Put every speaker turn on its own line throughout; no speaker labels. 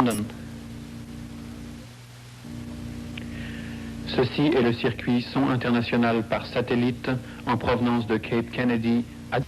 London. Ceci est le circuit son international par satellite en provenance de Cape Kennedy à...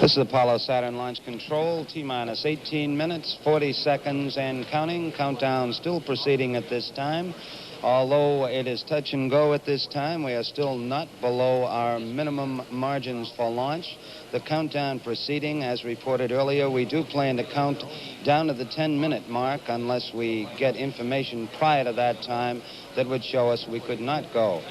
This is Apollo Saturn Launch Control, T-minus 18 minutes, 40 seconds and counting. Countdown still proceeding at this time. Although it is touch and go at this time, we are still not below our minimum margins for launch. The countdown proceeding, as reported earlier, we do plan to count down to the 10-minute mark unless we get information prior to that time that would show us we could not go.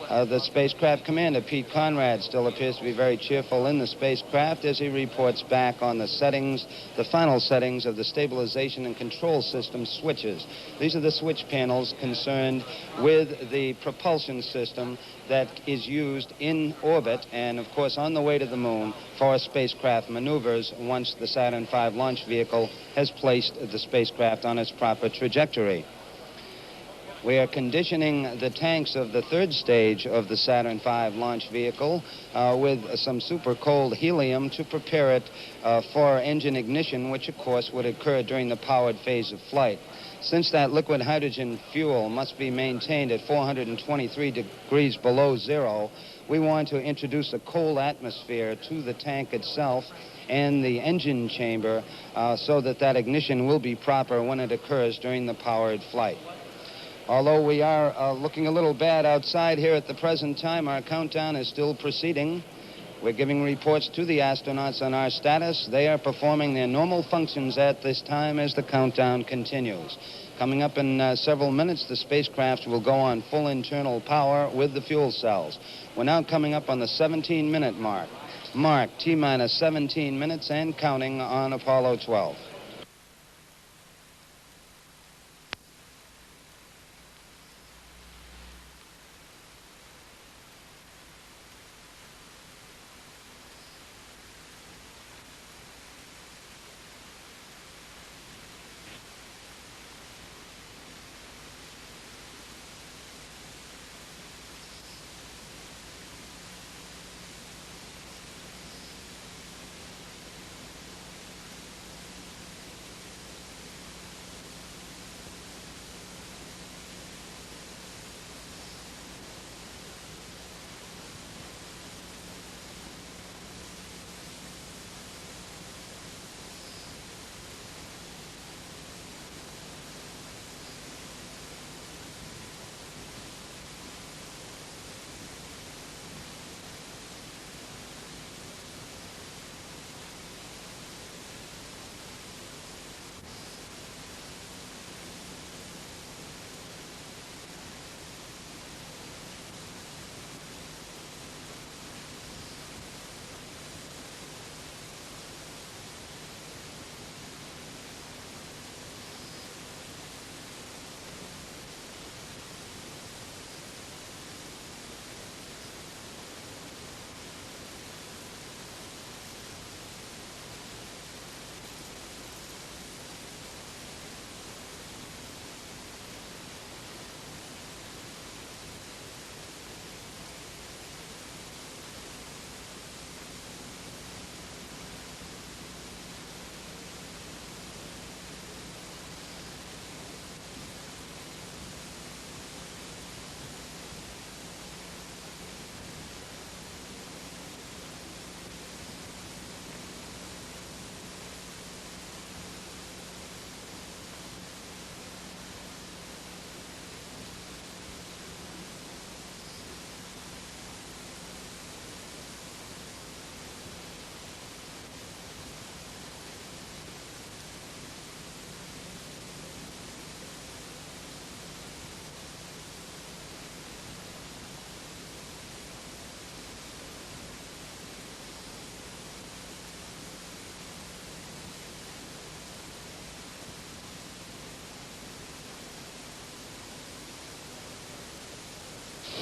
The spacecraft commander, Pete Conrad, still appears to be very cheerful in the spacecraft as he reports back on the settings, the final settings of the stabilization and control system switches. These are the switch panels concerned with the propulsion system that is used in orbit and, of course, on the way to the moon for spacecraft maneuvers once the Saturn V launch vehicle has placed the spacecraft on its proper trajectory. We are conditioning the tanks of the third stage of the Saturn V launch vehicle with some super cold helium to prepare it for engine ignition, which, of course, would occur during the powered phase of flight. Since that liquid hydrogen fuel must be maintained at 423 degrees below zero, we want to introduce a cold atmosphere to the tank itself and the engine chamber so that that ignition will be proper when it occurs during the powered flight. Although we are looking a little bad outside here at the present time, our countdown is still proceeding. We're giving reports to the astronauts on our status. They are performing their normal functions at this time as the countdown continues. Coming up in several minutes, the spacecraft will go on full internal power with the fuel cells. We're now coming up on the 17-minute mark. Mark, T-minus 17 minutes and counting on Apollo 12.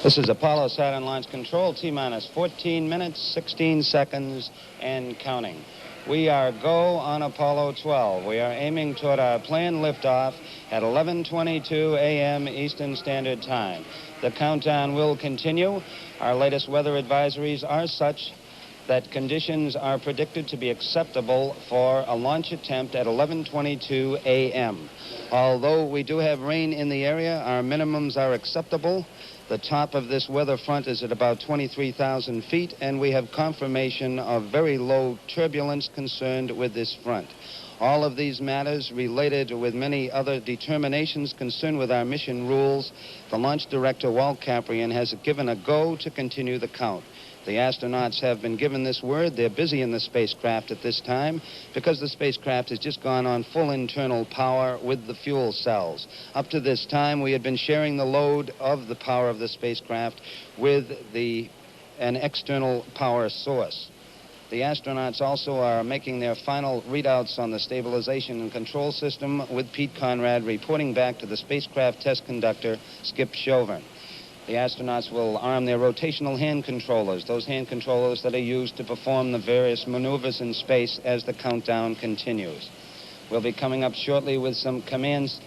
This is Apollo Saturn Launch Control, T-minus 14 minutes, 16 seconds, and counting. We are go on Apollo 12. We are aiming toward our planned liftoff at 11:22 a.m. Eastern Standard Time. The countdown will continue. Our latest weather advisories are such that conditions are predicted to be acceptable for a launch attempt at 11:22 a.m. Although we do have rain in the area, our minimums are acceptable. The top of this weather front is at about 23,000 feet, and we have confirmation of very low turbulence concerned with this front. All of these matters related with many other determinations concerned with our mission rules. The launch director, Walt Caprian, has given a go to continue the count. The astronauts have been given this word. They're busy in the spacecraft at this time because the spacecraft has just gone on full internal power with the fuel cells. Up to this time, we had been sharing the load of the power of the spacecraft with an external power source. The astronauts also are making their final readouts on the stabilization and control system with Pete Conrad reporting back to the spacecraft test conductor, Skip Chauvin. The astronauts will arm their rotational hand controllers, those hand controllers that are used to perform the various maneuvers in space as the countdown continues. We'll be coming up shortly with some commands,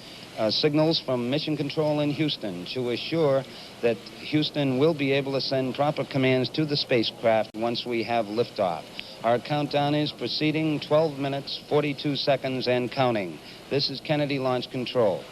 signals from Mission Control in Houston to assure that Houston will be able to send proper commands to the spacecraft once we have liftoff. Our countdown is proceeding, 12 minutes, 42 seconds, and counting. This is Kennedy Launch Control.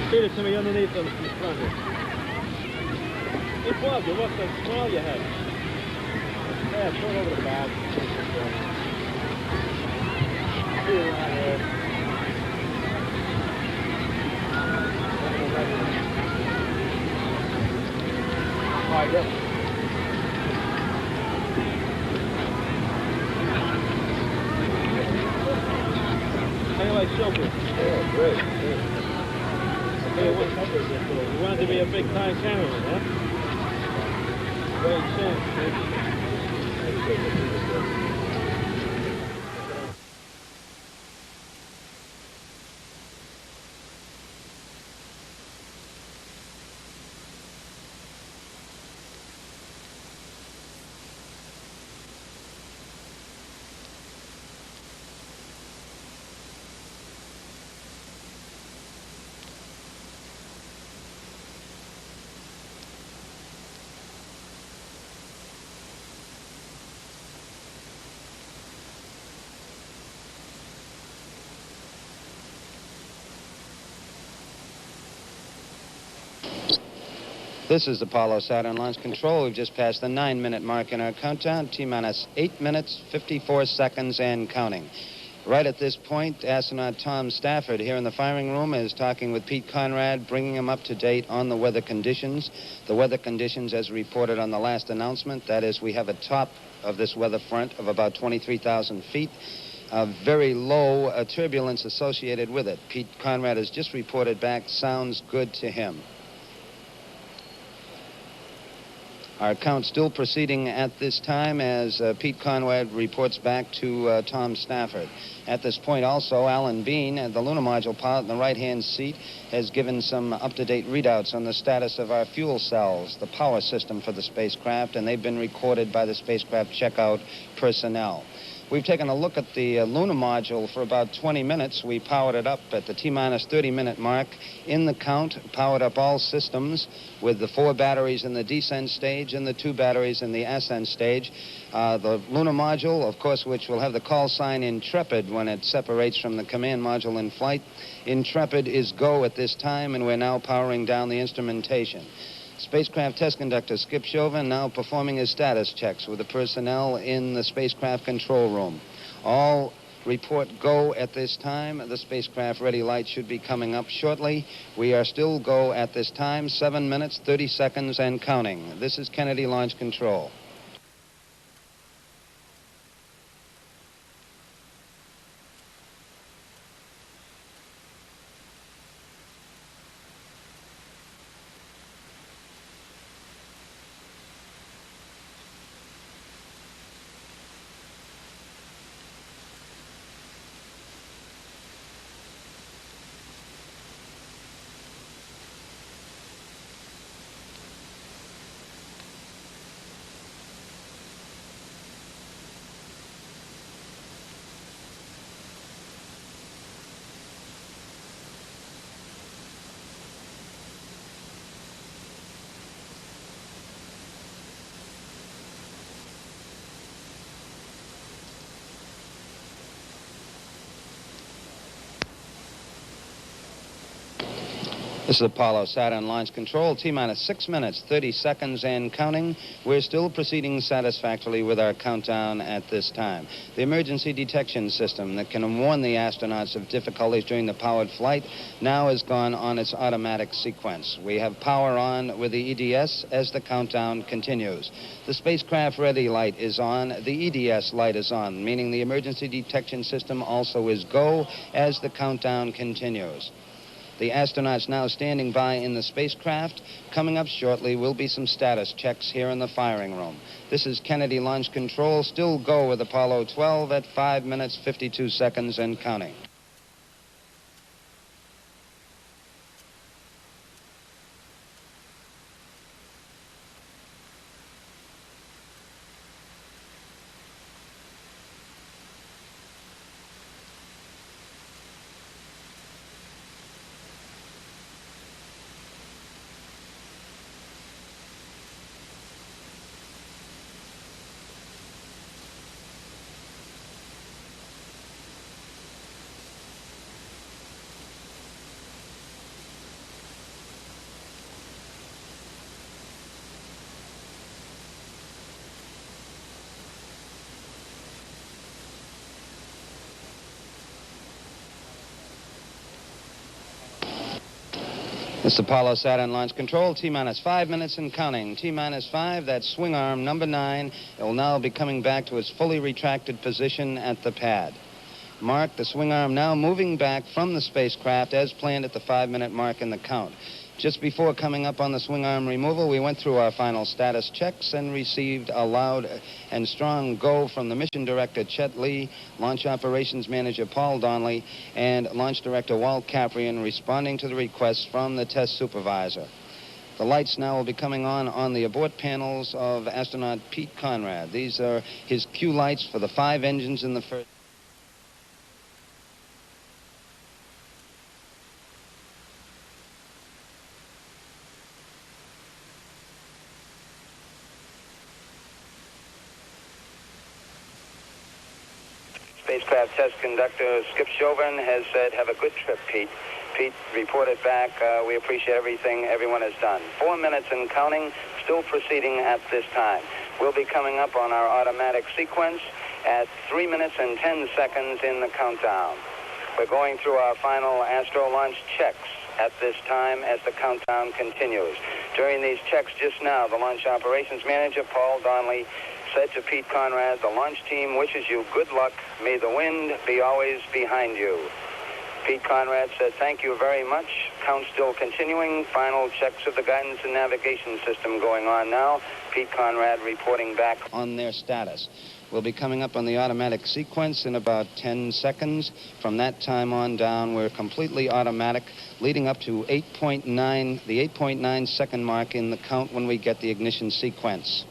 Feed it to me underneath the front here. It was. It wasn't small you had. Yeah, throw it over the back. See it right here. All right, go. How do you like chauffeur?
Oh, great.
You wanted to be a big-time cameraman, huh? Great chance,
This is Apollo Saturn Launch Control. We've just passed the 9-minute mark in our countdown. T-minus 8 minutes, 54 seconds, and counting. Right at this point, astronaut Tom Stafford here in the firing room is talking with Pete Conrad, bringing him up to date on the weather conditions. The weather conditions as reported on the last announcement. That is, we have a top of this weather front of about 23,000 feet. Very low turbulence associated with it. Pete Conrad has just reported back. Sounds good to him. Our count still proceeding at this time as Pete Conrad reports back to Tom Stafford. At this point also, Alan Bean, the lunar module pilot in the right-hand seat, has given some up-to-date readouts on the status of our fuel cells, the power system for the spacecraft, and they've been recorded by the spacecraft checkout personnel. We've taken a look at the lunar module for about 20 minutes. We powered it up at the T-minus 30-minute mark in the count, powered up all systems with the 4 batteries in the descent stage and the 2 batteries in the ascent stage. The lunar module, of course, which will have the call sign Intrepid when it separates from the command module in flight. Intrepid is go at this time, and we're now powering down the instrumentation. Spacecraft test conductor Skip Chauvin now performing his status checks with the personnel in the spacecraft control room. All report go at this time. The spacecraft ready light should be coming up shortly. We are still go at this time, 7 minutes, 30 seconds, and counting. This is Kennedy Launch Control. This is Apollo Saturn Launch Control, T-minus 6 minutes, 30 seconds, and counting. We're still proceeding satisfactorily with our countdown at this time. The emergency detection system that can warn the astronauts of difficulties during the powered flight now has gone on its automatic sequence. We have power on with the EDS as the countdown continues. The spacecraft ready light is on. The EDS light is on, meaning the emergency detection system also is go as the countdown continues. The astronauts now standing by in the spacecraft. Coming up shortly will be some status checks here in the firing room. This is Kennedy Launch Control. Still go with Apollo 12 at 5 minutes, 52 seconds, and counting. This is Apollo Saturn Launch Control, T-minus 5 minutes and counting. T-minus 5, that swing arm, number 9, it will now be coming back to its fully retracted position at the pad. Mark, the swing arm now moving back from the spacecraft as planned at the 5-minute mark in the count. Just before coming up on the swing arm removal, we went through our final status checks and received a loud and strong go from the mission director, Chet Lee, launch operations manager, Paul Donnelly, and launch director, Walt Caprian, responding to the requests from the test supervisor. The lights now will be coming on the abort panels of astronaut Pete Conrad. These are his cue lights for the 5 engines in the first. Spacecraft test conductor Skip Chauvin has said, have a good trip, Pete. Pete reported back, we appreciate everything everyone has done. 4 minutes and counting, still proceeding at this time. We'll be coming up on our automatic sequence at 3 minutes and 10 seconds in the countdown. We're going through our final Astro launch checks at this time as the countdown continues. During these checks just now, the launch operations manager, Paul Donnelly, said to Pete Conrad, the launch team wishes you good luck. May the wind be always behind you. Pete Conrad said, thank you very much. Count still continuing. Final checks of the guidance and navigation system going on now. Pete Conrad reporting back on their status. We'll be coming up on the automatic sequence in about 10 seconds. From that time on down, we're completely automatic, leading up to the 8.9 second mark in the count when we get the ignition sequence.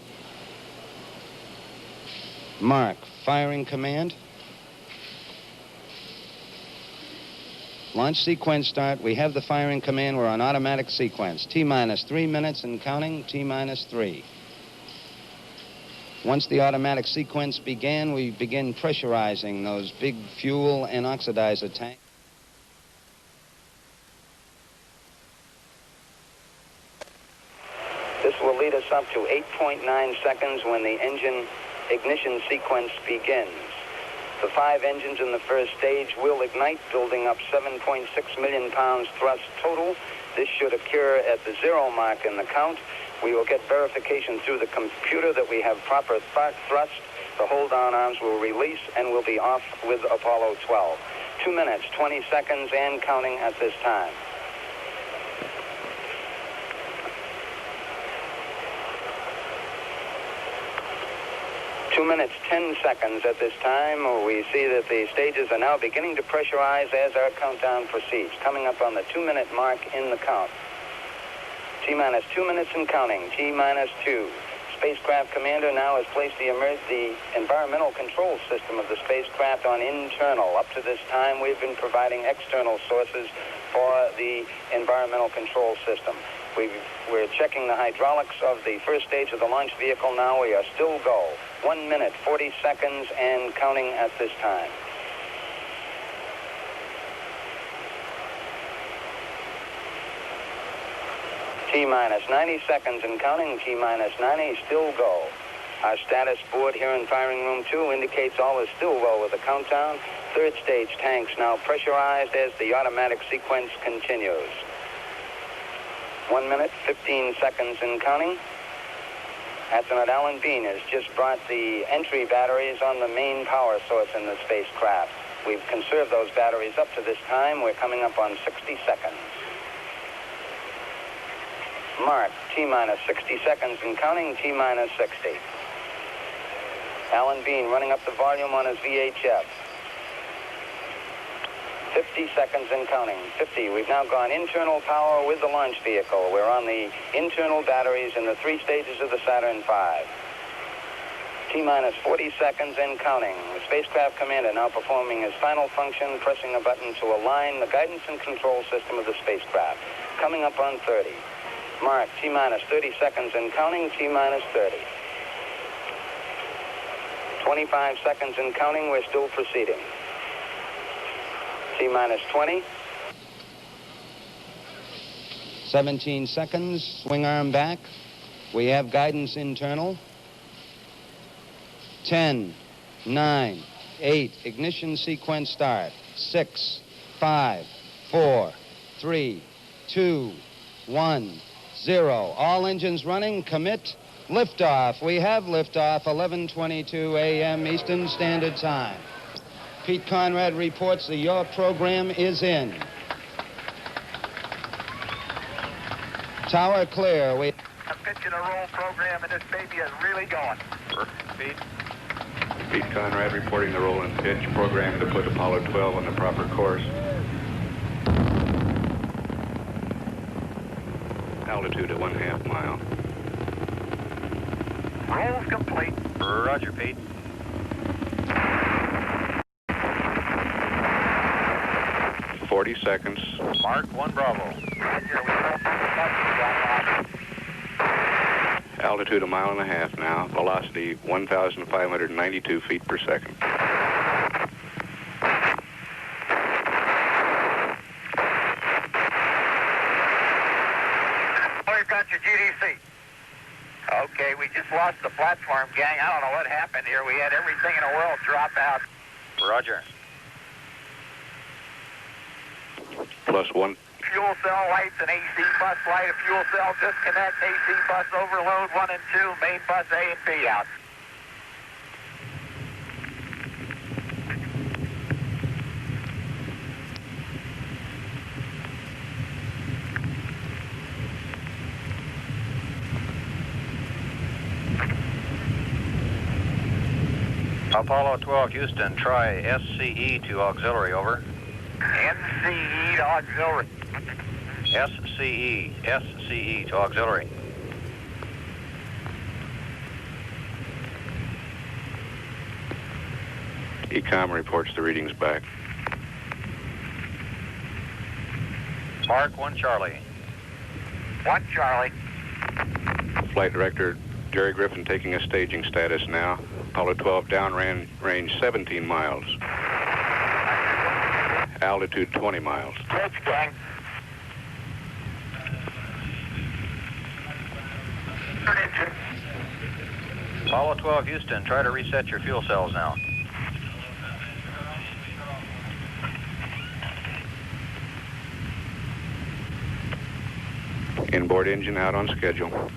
Mark, firing command. Launch sequence start. We have the firing command. We're on automatic sequence. T-minus 3 minutes and counting. T-minus 3. Once the automatic sequence began, we begin pressurizing those big fuel and oxidizer tanks. This will lead us up to 8.9 seconds when the engine ignition sequence begins. The 5 engines in the first stage will ignite, building up 7.6 million pounds thrust total. This should occur at the 0 mark in the count. We will get verification through the computer that we have proper thrust. The hold-down arms will release and will be off with Apollo 12. 2 minutes, 20 seconds, and counting at this time. Two minutes, 10 seconds at this time. We see that the stages are now beginning to pressurize as our countdown proceeds. Coming up on the 2-minute mark in the count. T-minus 2 minutes and counting. T-minus 2. Spacecraft commander now has placed the environmental control system of the spacecraft on internal. Up to this time, we've been providing external sources for the environmental control system. We're checking the hydraulics of the first stage of the launch vehicle now. We are still go. 1 minute, 40 seconds, and counting at this time. T-minus 90 seconds and counting. T-minus 90, still go. Our status board here in firing room 2 indicates all is still well with the countdown. Third stage tanks now pressurized as the automatic sequence continues. 1 minute, 15 seconds and counting. Astronaut Alan Bean has just brought the entry batteries on the main power source in the spacecraft. We've conserved those batteries up to this time. We're coming up on 60 seconds. Mark, T-minus 60 seconds and counting. T-minus 60. Alan Bean running up the volume on his VHF. 50 seconds and counting. 50. We've now gone internal power with the launch vehicle. We're on the internal batteries in the 3 stages of the Saturn V. T-minus 40 seconds and counting. The spacecraft commander now performing his final function, pressing a button to align the guidance and control system of the spacecraft. Coming up on 30. Mark, T-minus 30 seconds and counting. T-minus 30. 25 seconds and counting. We're still proceeding. T-minus 20. 17 seconds. Swing arm back. We have guidance internal. 10, 9, 8. Ignition sequence start. 6, 5, 4, 3, 2, 1, 0. All engines running. Commit. Liftoff. We have liftoff. 11:22 a.m. Eastern Standard Time. Pete Conrad reports that your program is in. Tower clear.
A pitch and a roll program, and this baby is really going.
Pete Conrad reporting the roll and pitch program to put Apollo 12 on the proper course. Altitude at 1/2 mile.
Roll's complete.
Roger, Pete.
Forty seconds.
Mark 1 Bravo. Roger, we have
Altitude 1.5 miles now. Velocity 1,592 feet per second.
What's your GDC? Okay, we just lost the platform, gang. I don't know what happened here. We had everything in the world drop out.
Roger.
+1.
Fuel cell lights and AC bus light. A fuel cell disconnect. AC bus overload 1 and 2. Main bus A and B out.
Apollo 12 Houston, try SCE to auxiliary, over.
NCE to auxiliary.
SCE to auxiliary.
ECOM reports the readings back.
Mark 1 Charlie.
1 Charlie.
Flight Director Jerry Griffin taking a staging status now. Apollo 12 downrange 17 miles. Altitude 20 miles.
Bridge, gang.
Apollo 12 Houston, try to reset your fuel cells now.
Inboard engine out on schedule.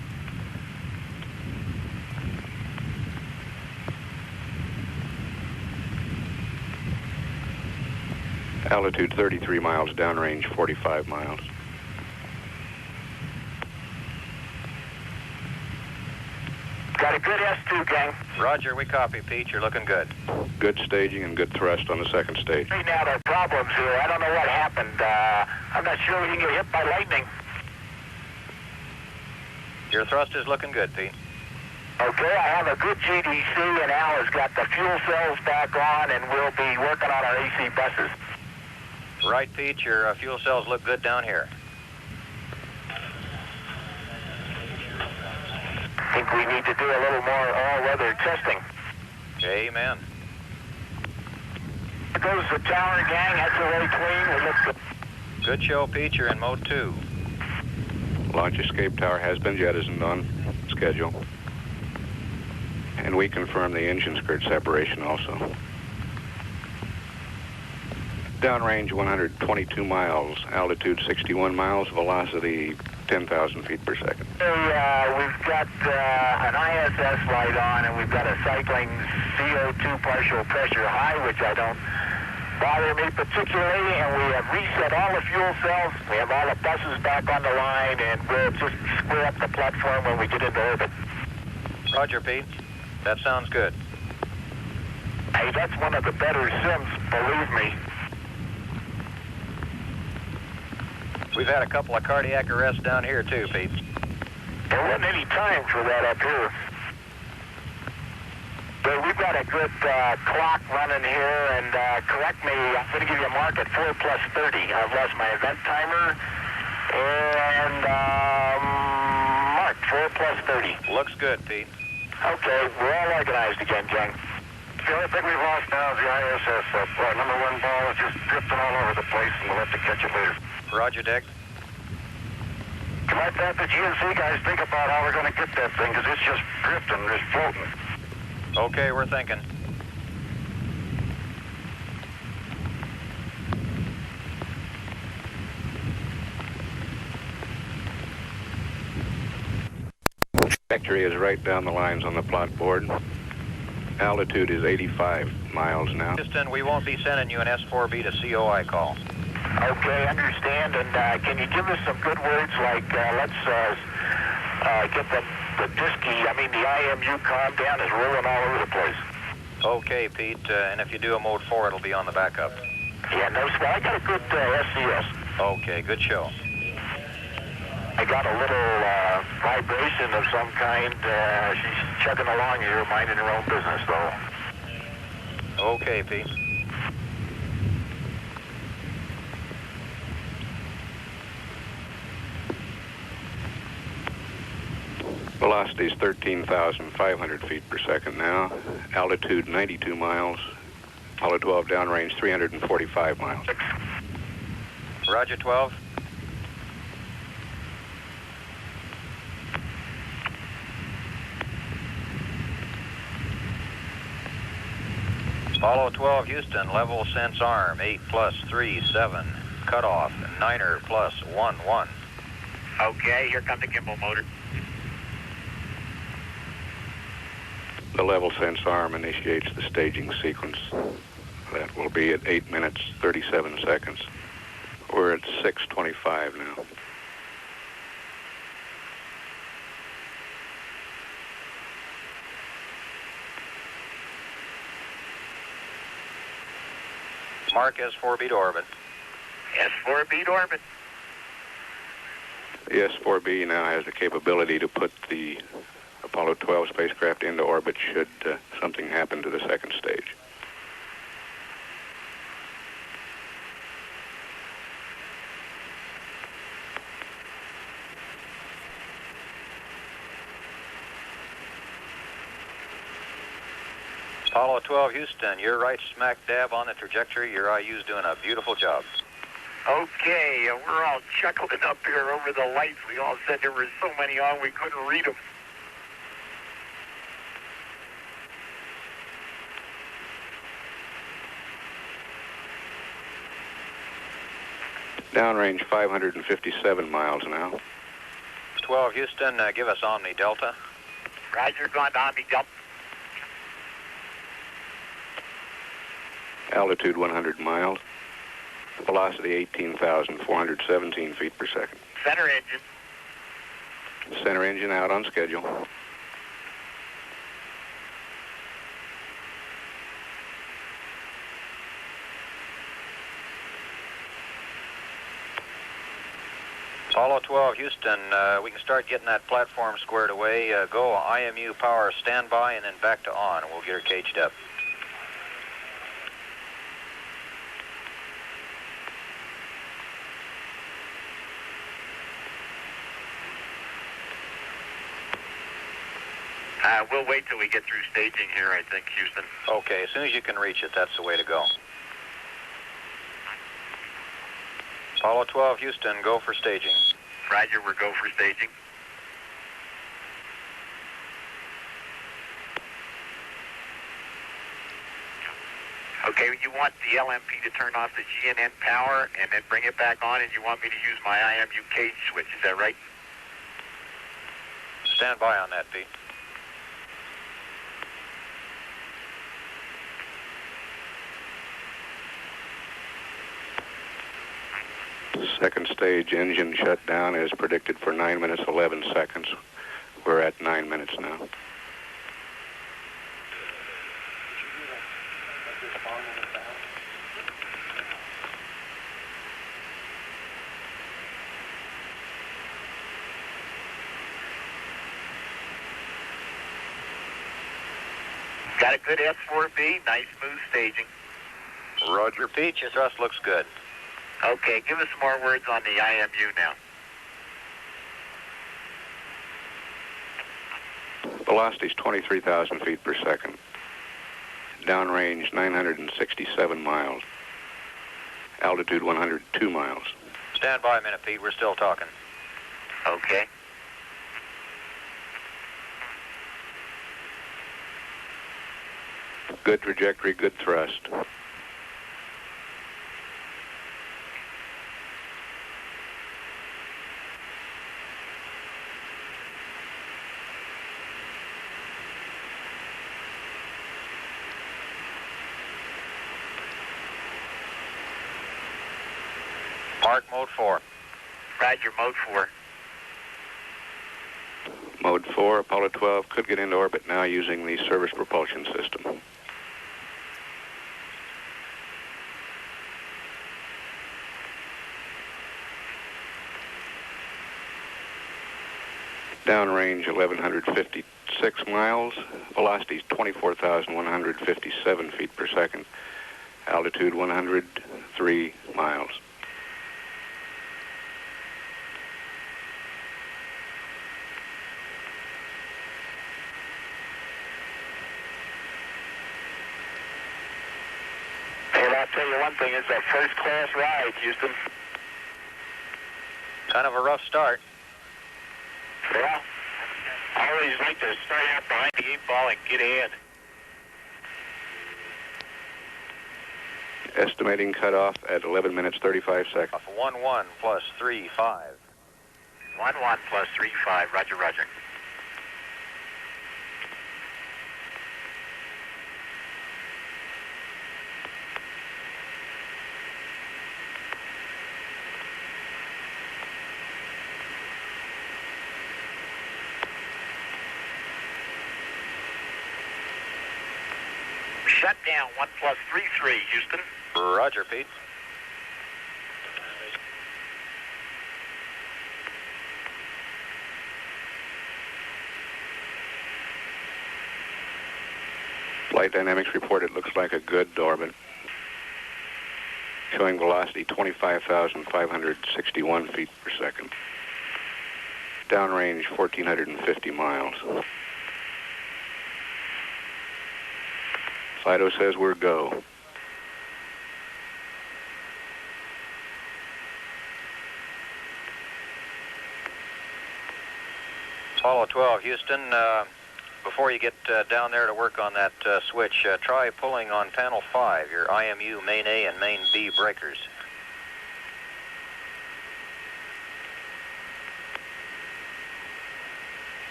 Altitude 33 miles, downrange 45 miles.
Got a good S2, gang.
Roger, we copy, Pete. You're looking good.
Good staging and good thrust on the second stage.
Right now, there are problems here. I don't know what happened. I'm not sure we can get hit by lightning.
Your thrust is looking good, Pete.
Okay, I have a good GDC, and Al has got the fuel cells back on, and we'll be working on our AC buses.
Right, Pete. Your fuel cells look good down here.
I think we need to do a little more all-weather testing.
Amen.
There goes the tower, gang. That's away clean. It looks good.
Good show, Pete. You're in mode 2.
Launch escape tower has been jettisoned on schedule. And we confirm the engine skirt separation also. Downrange 122 miles, altitude 61 miles, velocity 10,000 feet per second.
We've got an ISS light on, and we've got a cycling CO2 partial pressure high, which I don't bother me particularly, and we have reset all the fuel cells. We have all the buses back on the line, and we'll just square up the platform when we get into orbit.
Roger, Pete. That sounds good.
Hey, that's one of the better sims, believe me.
We've had a couple of cardiac arrests down here, too, Pete.
There wasn't any time for that up here. But we've got a good clock running here, and correct me, I'm going to give you a mark at 4 plus 30. I've lost my event timer, and mark 4 plus 30.
Looks good, Pete.
Okay, we're all organized again, gang. The only thing we've lost now is the ISS. Our number 1 ball is just drifting all over the place, and we'll have to catch it later.
Roger, Dick.
You might have the GNC guys think about how we're going to get that thing, because it's just drifting, it's floating.
Okay, we're thinking.
Trajectory is right down the lines on the plot board. Altitude is 85 miles now.
Houston, we won't be sending you an S4B to COI call.
Okay, understand. And can you give us some good words like, let's get the IMU calm down is rolling all over the place.
Okay, Pete, and if you do a mode 4, it'll be on the backup.
Yeah, no, I got a good SCS.
Okay, good show.
I got a little vibration of some kind. She's chugging along here, minding her own business, though.
Okay, Pete.
Velocity is 13,500 feet per second now. Altitude 92 miles. Apollo 12 downrange 345 miles.
Roger, 12. Apollo 12 Houston, level sense arm, 8 plus 3, 7. Cutoff, 9er plus 1, 1.
Okay, here comes the gimbal motor.
The level sense arm initiates the staging sequence. That will be at 8 minutes, 37 seconds. We're at 6:25 now.
Mark S4B to orbit.
S4B to orbit.
The S4B now has the capability to put the Apollo 12 spacecraft into orbit should something happen to the second stage.
Apollo 12 Houston, you're right smack dab on the trajectory. Your IU's doing a beautiful job.
Okay, we're all chuckling up here over the lights. We all said there were so many on we couldn't read them.
Downrange 557 miles now.
12 Houston, give us Omni Delta.
Roger, gone to Omni Delta.
Altitude 100 miles. Velocity 18,417 feet per second.
Center engine.
Center engine out on schedule.
Apollo 12 Houston, we can start getting that platform squared away. Go IMU power standby and then back to on. We'll get her caged up.
We'll wait till we get through staging here, I think, Houston.
Okay, as soon as you can reach it, that's the way to go. Apollo 12 Houston, go for staging.
Roger, we're go for staging. Okay, you want the LMP to turn off the GNN power and then bring it back on, and you want me to use my IMU cage switch, is that right?
Stand by on that, Pete.
Second stage engine shutdown is predicted for 9 minutes 11 seconds. We're at 9 minutes now.
Got a good S4B, nice smooth staging.
Roger, Pete, your thrust looks good.
Okay, give us some more words on the IMU now.
Velocity is 23,000 feet per second. Downrange 967 miles. Altitude 102 miles.
Stand by a minute, Pete. We're still talking.
Okay.
Good trajectory, good thrust.
Mark, mode 4.
Roger, mode 4.
Mode 4, Apollo 12 could get into orbit now using the service propulsion system. Downrange 1,156 miles. Velocity is 24,157 feet per second. Altitude 103 miles.
Well, I'll tell you one thing, it's a first-class ride, Houston.
Kind of a rough start.
Well, I always like to start out behind the 8 ball and get ahead.
Estimating cutoff at 11 minutes 35 seconds.
11 plus 35.
11 plus 35, roger, roger. Shut down, 1 plus 33, Houston.
Roger, Pete.
Flight dynamics report it looks like a good orbit. Showing velocity 25,561 feet per second. Downrange 1,450 miles. Fido says we're go.
Apollo 12, Houston. Before you get down there to work on that switch, try pulling on panel 5, your IMU main A and main B breakers.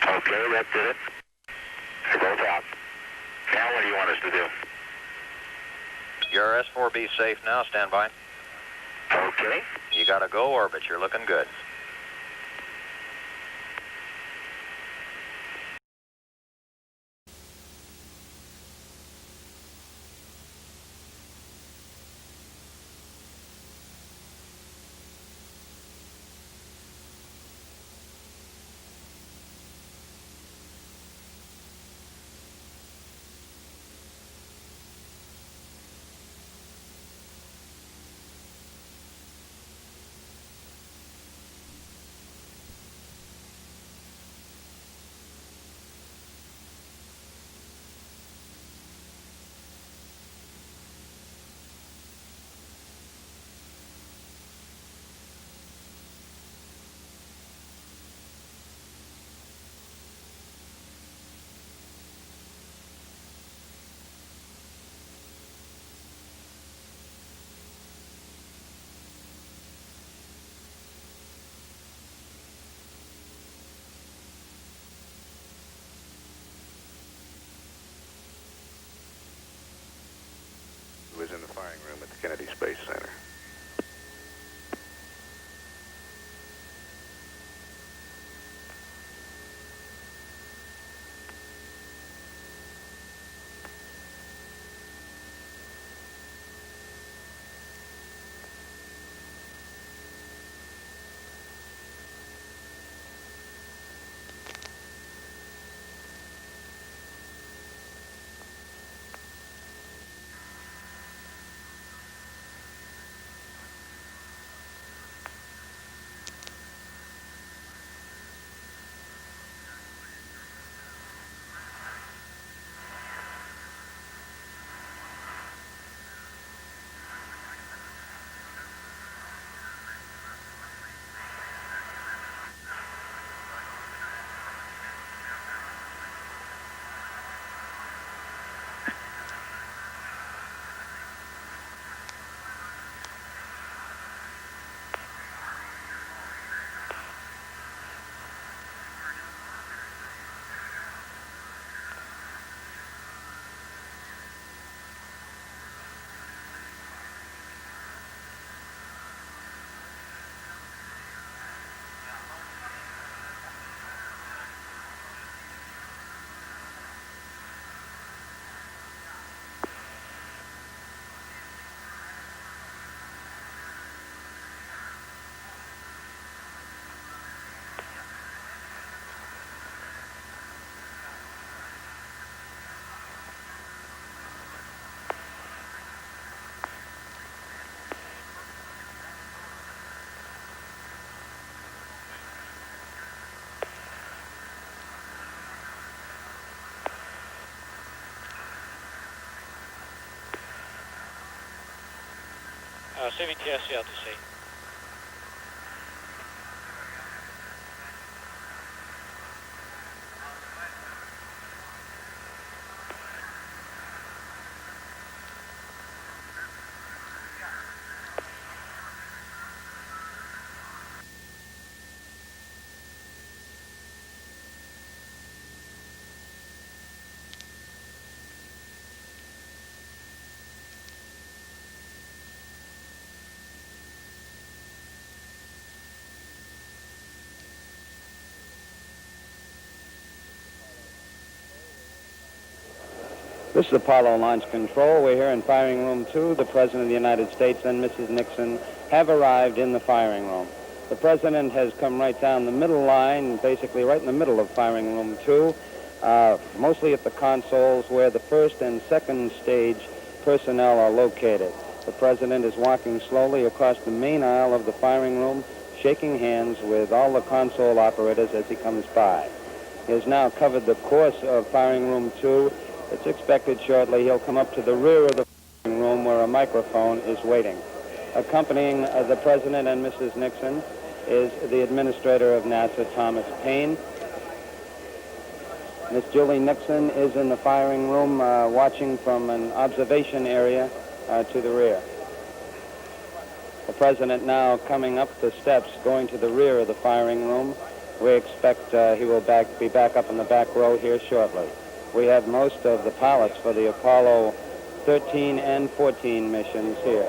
Okay, that did it. They're both out. Now what do you want us to do?
Your S4B safe now, stand by.
Okay.
You got a go orbit, you're looking good.
Was in the firing room at the Kennedy Space Center.
CVTS out to sea.
This is Apollo Launch Control. We're here in firing room 2. The President of the United States and Mrs. Nixon have arrived in the firing room. The President has come right down the middle line, basically right in the middle of firing room 2, mostly at the consoles where the first and second stage personnel are located. The President is walking slowly across the main aisle of the firing room, shaking hands with all the console operators as he comes by. He has now covered the course of firing room 2. It's expected shortly he'll come up to the rear of the firing room where a microphone is waiting. Accompanying the President and Mrs. Nixon is the Administrator of NASA, Thomas Paine. Miss Julie Nixon is in the firing room watching from an observation area to the rear. The President now coming up the steps, going to the rear of the firing room. We expect he will be back up in the back row here shortly. We have most of the pilots for the Apollo 13 and 14 missions here.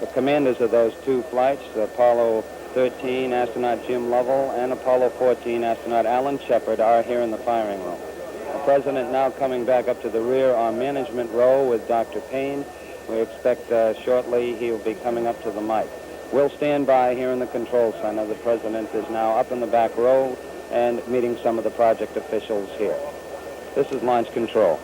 The commanders of those two flights, Apollo 13 astronaut Jim Lovell and Apollo 14 astronaut Alan Shepard, are here in the firing room. The President now coming back up to the rear on management row with Dr. Payne. We expect shortly he will be coming up to the mic. We'll stand by here in the control center. The President is now up in the back row and meeting some of the project officials here. This is Launch Control.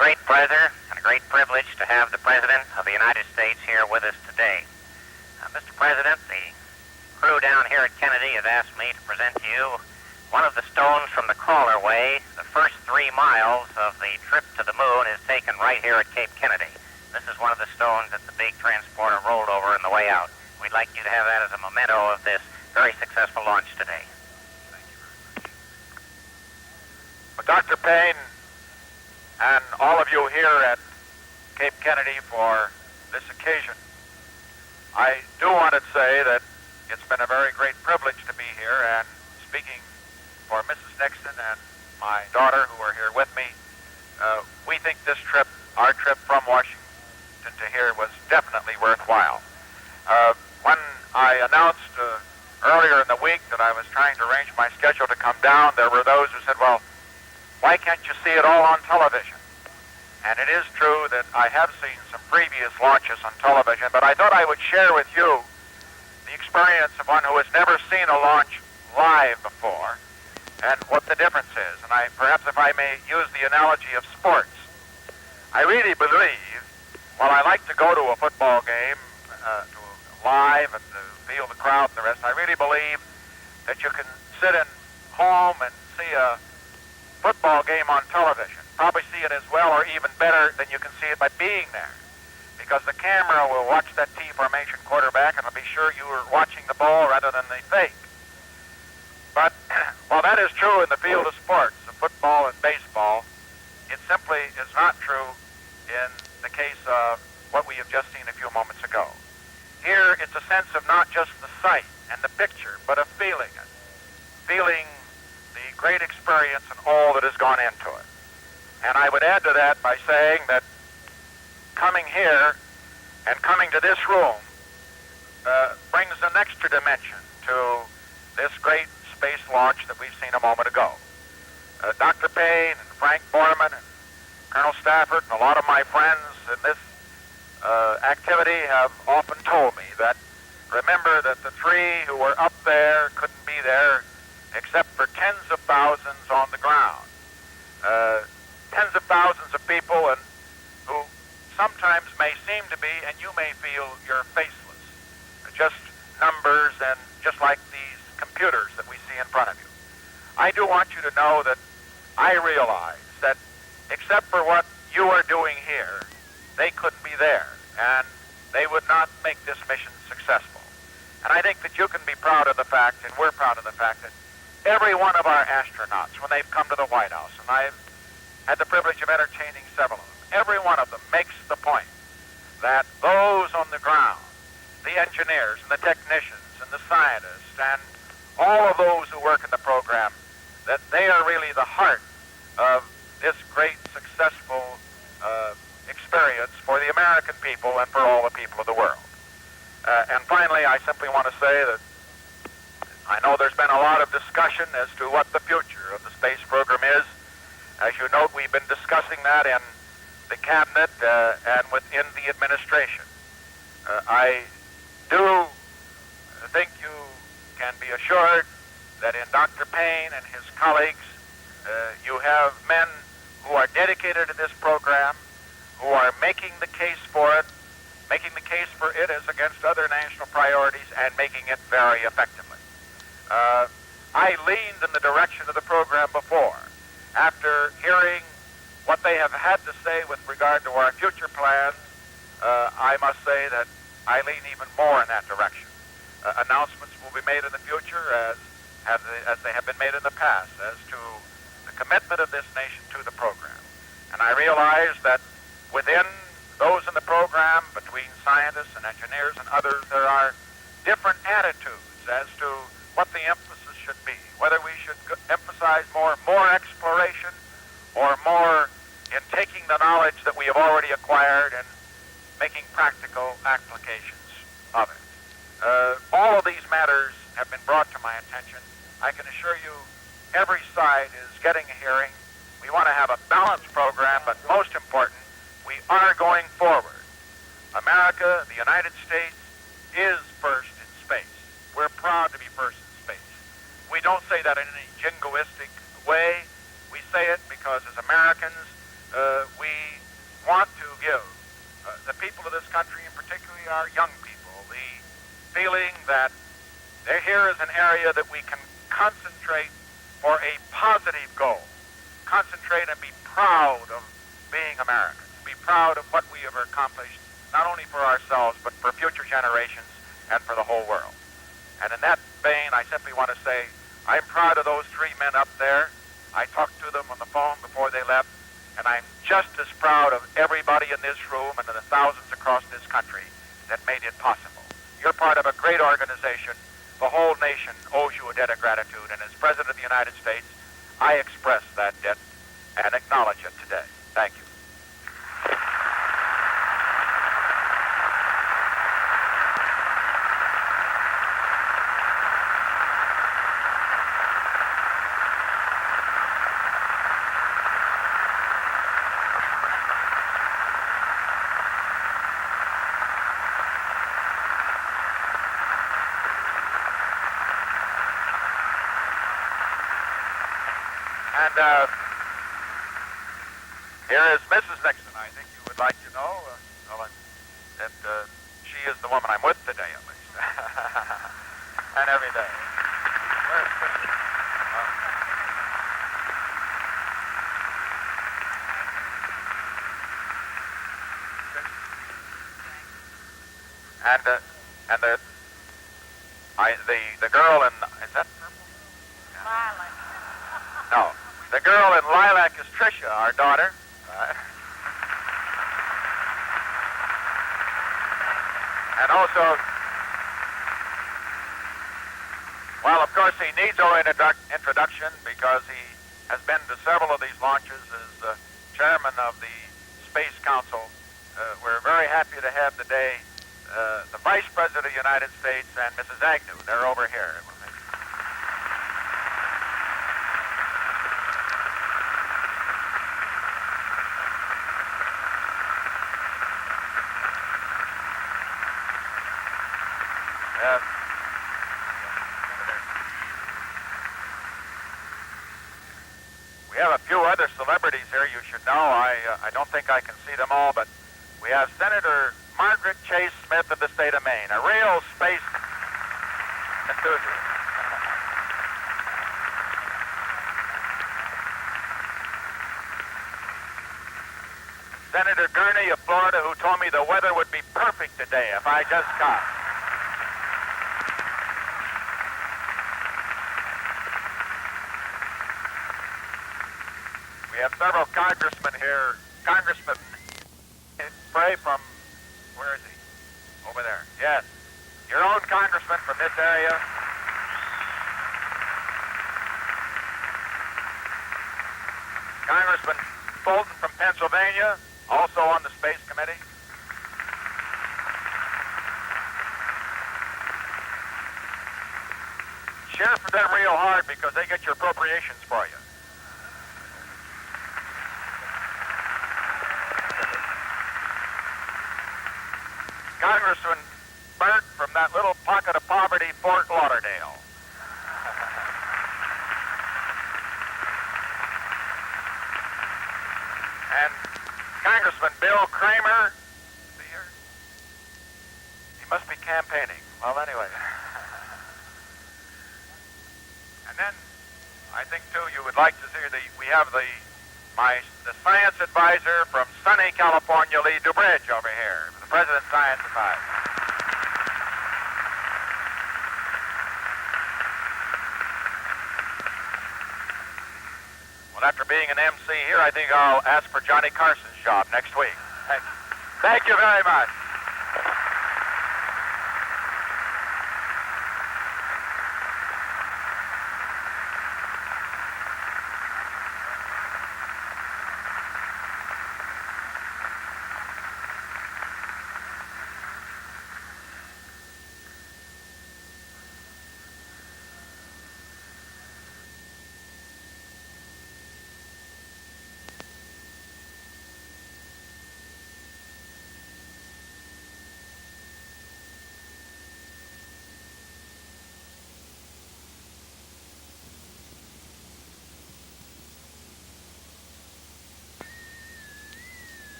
Great pleasure and a great privilege to have the President of the United States here with us today. Mr. President, the crew down here at Kennedy has asked me to present to you one of the stones from the Crawlerway. The first 3 miles of the trip to the moon is taken right here at Cape Kennedy. This is one of the stones that the big transporter rolled over on the way out. We'd like you to have that as a memento of this very successful launch today.
Thank you very much. Well, Dr. Payne, and all of you here at Cape Kennedy for this occasion, I do want to say that it's been a very great privilege to be here, and speaking for Mrs. Nixon and my daughter who are here with me, we think this trip, our trip from Washington to here, was definitely worthwhile. When I announced earlier in the week that I was trying to arrange my schedule to come down, there were those who said, well, why can't you see it all on television? And it is true that I have seen some previous launches on television, but I thought I would share with you the experience of one who has never seen a launch live before and what the difference is. And perhaps if I may use the analogy of sports, I really believe, while I like to go to a football game live and to feel the crowd and the rest, I really believe that you can sit in home and see a football game on television, probably see it as well or even better than you can see it by being there, because the camera will watch that T-formation quarterback and will be sure you are watching the ball rather than the fake. But while that is true in the field of sports, of football and baseball, it simply is not true in the case of what we have just seen a few moments ago. Here it's a sense of not just the sight and the picture, but of feeling it, feeling the great experience and all that has gone into it. And I would add to that by saying that coming here and coming to this room brings an extra dimension to this great space launch that we've seen a moment ago. Dr. Payne and Frank Borman and Colonel Stafford and a lot of my friends in this activity have often told me that remember that the three who were up there couldn't be there except for tens of thousands on the ground. Tens of thousands of people and who sometimes may seem to be, and you may feel you're faceless. Just numbers and just like these computers that we see in front of you. I do want you to know that I realize that except for what you are doing here, they couldn't be there, and they would not make this mission successful. And I think that you can be proud of the fact, and we're proud of the fact, that every one of our astronauts, when they've come to the White House, and I've had the privilege of entertaining several of them, every one of them makes the point that those on the ground, the engineers and the technicians and the scientists and all of those who work in the program, that they are really the heart of this great successful experience for the American people and for all the people of the world. And finally, I simply want to say that I know there's been a lot of discussion as to what the future of the space program is. As you note, we've been discussing that in the cabinet and within the administration. I do think you can be assured that in Dr. Payne and his colleagues, you have men who are dedicated to this program, who are making the case for it as against other national priorities, and making it very effectively. I leaned in the direction of the program before. After hearing what they have had to say with regard to our future plans, I must say that I lean even more in that direction. Announcements will be made in the future as they have been made in the past as to the commitment of this nation to the program. And I realize that within those in the program, between scientists and engineers and others, there are different attitudes as to what the emphasis should be, whether we should emphasize more exploration or more in taking the knowledge that we have already acquired and making practical applications of it. All of these matters have been brought to my attention. I can assure you every side is getting a hearing. We want to have a balanced program, but most important, we are going forward. America, the United States, is first in space. We're proud to be first in space. We don't say that in any jingoistic way. We say it because as Americans, we want to give the people of this country, and particularly our young people, the feeling that here is an area that we can concentrate for a positive goal. Concentrate and be proud of being Americans. Be proud of what we have accomplished, not only for ourselves, but for future generations and for the whole world. And in that vein, I simply want to say, I'm proud of those three men up there. I talked to them on the phone before they left, and I'm just as proud of everybody in this room and of the thousands across this country that made it possible. You're part of a great organization. The whole nation owes you a debt of gratitude, and as President of the United States, I express that debt and acknowledge it today. Thank you. And here is Mrs. Nixon. I think you would like to know that she is the woman I'm with today, at least, and every day. Where's Christy? And the girl in, is that purple?
Lilac.
No. The girl in lilac is Tricia, our daughter. And also, well, of course, he needs no introduction because he has been to several of these launches as chairman of the Space Council. We're very happy to have today the Vice President of the United States and Mrs. Agnew. They're over here. celebrities here you should know. I don't think I can see them all, but we have Senator Margaret Chase Smith of the state of Maine, a real space enthusiast. Senator Gurney of Florida, who told me the weather would be perfect today if I just come. We have several congressmen here. Congressman Frey from, where is he? Over there. Yes. Your own congressman from this area. Congressman Bolton from Pennsylvania, also on the Space Committee. Share for them real hard because they get your appropriations for you. Congressman Burt from that little pocket of poverty, Fort Lauderdale. And Congressman Bill Kramer, see here? He must be campaigning. Well, anyway. And then I think too you would like to see we have the science advisor from sunny California, Lee Dubridge, over here, the president's science advisor. Well, after being an MC here, I think I'll ask for Johnny Carson's job next week. Thank you very much.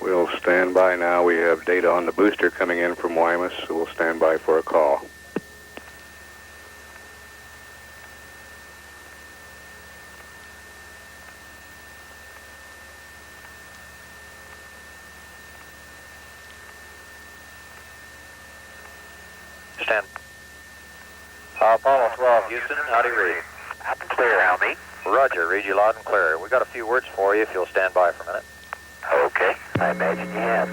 We'll stand by now. We have data on the booster coming in from Wymus, so we'll stand by for a call.
Stand. Apollo 12, Houston, how do you read?
Up and clear, Helmy.
Roger, read you loud and clear. We got a few words for you if you'll stand by for a minute.
Okay, I imagine you have.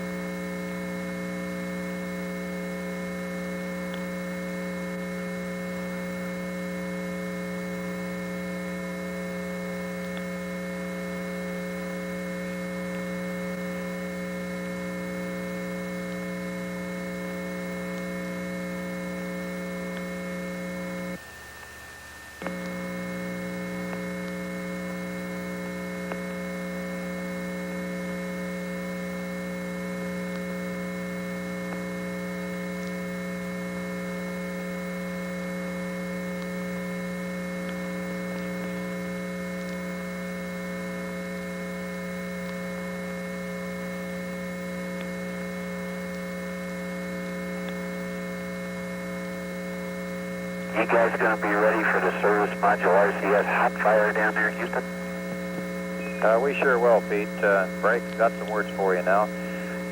You guys going to be ready for the service module RCS hot fire down there in Houston?
We sure will, Pete. Break, got some words for you now.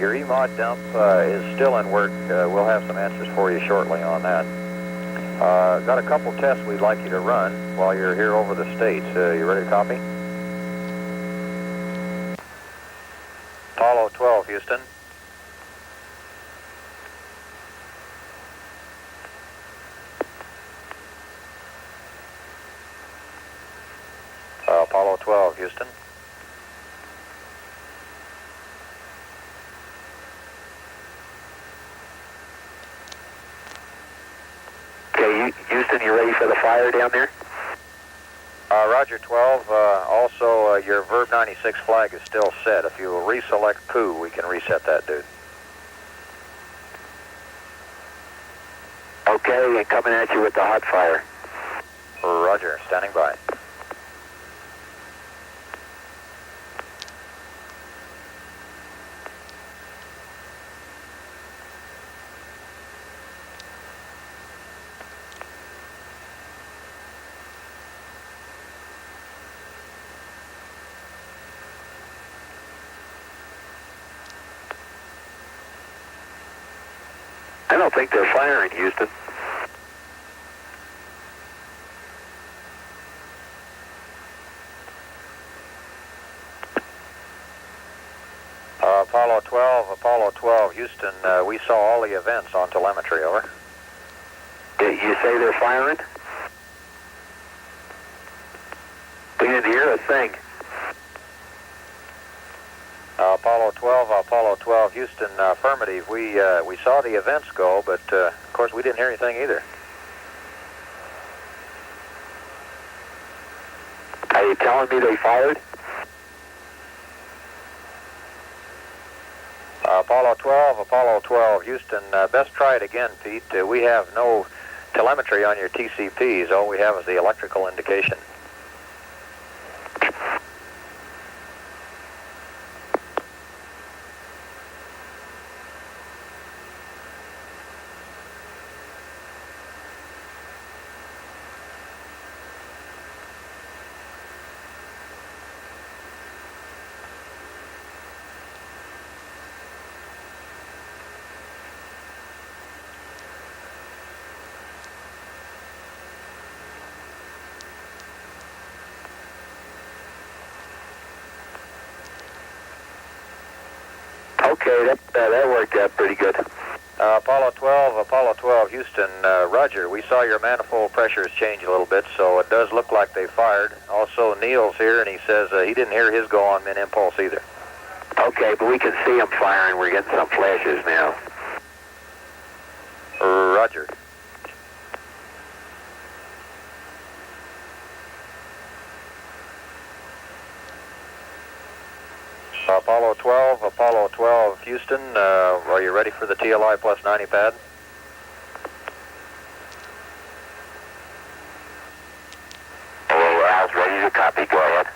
Your E-mod dump is still in work. We'll have some answers for you shortly on that. Got a couple tests we'd like you to run while you're here over the States. You ready to copy? Apollo 12, Houston. Apollo 12, Houston.
Okay, Houston, you ready for the fire down there?
Roger, 12. Also, your Verb 96 flag is still set. If you will reselect Pooh, we can reset that, dude.
Okay, and coming at you with the hot fire.
Roger, standing by.
I don't think they're firing, Houston.
Apollo 12, Houston, we saw all the events on telemetry, over.
Did you say they're firing? We didn't hear a thing.
Apollo 12, Houston, affirmative. We saw the events go, but of course we didn't hear anything either.
Are you telling me they fired?
Apollo 12, Houston, best try it again, Pete. We have no telemetry on your TCPs. All we have is the electrical indication.
Okay, that worked out pretty good.
Apollo 12, Houston, Roger. We saw your manifold pressures change a little bit, so it does look like they fired. Also, Neil's here, and he says he didn't hear his go on mid-impulse either.
Okay, but we can see them firing. We're getting some flashes now.
Roger. Apollo 12, Houston, are you ready for the TLI plus 90 pad?
Hello, Al's ready to copy. Go ahead.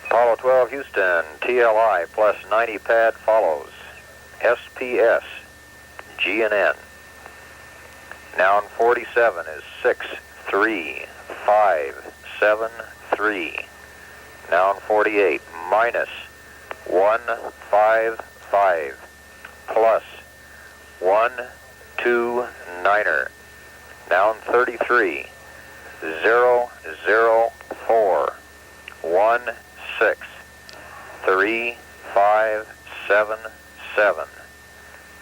Apollo 12, Houston, TLI plus 90 pad follows. SPS, GNN. Noun 47 is 63573. Noun 48 minus 155 plus 129er. Noun 33 004 163577.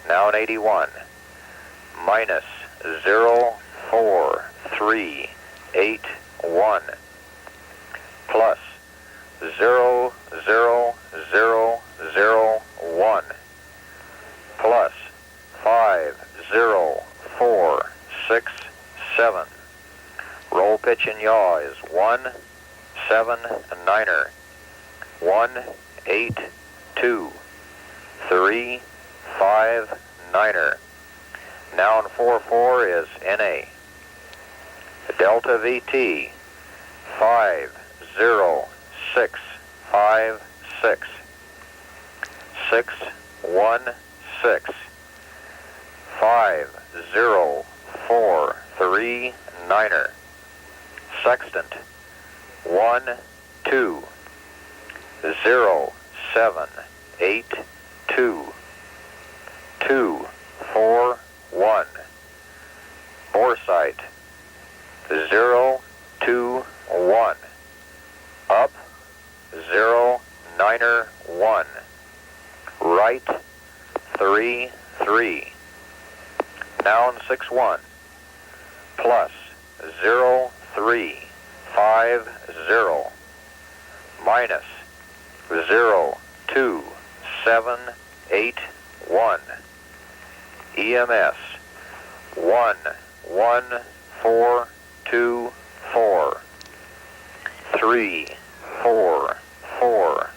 Noun 81 minus 04381 plus 00001 plus 50467. Roll, pitch, and yaw is 179er. 182-359er. Noun 44 is NA. Delta VT 50656 616 5043-er. Sextant 12 0782 241. Bore sight 021. Up 091. Right 33. Down 61. Plus 0350. Minus 02781. EMS 11424. 344.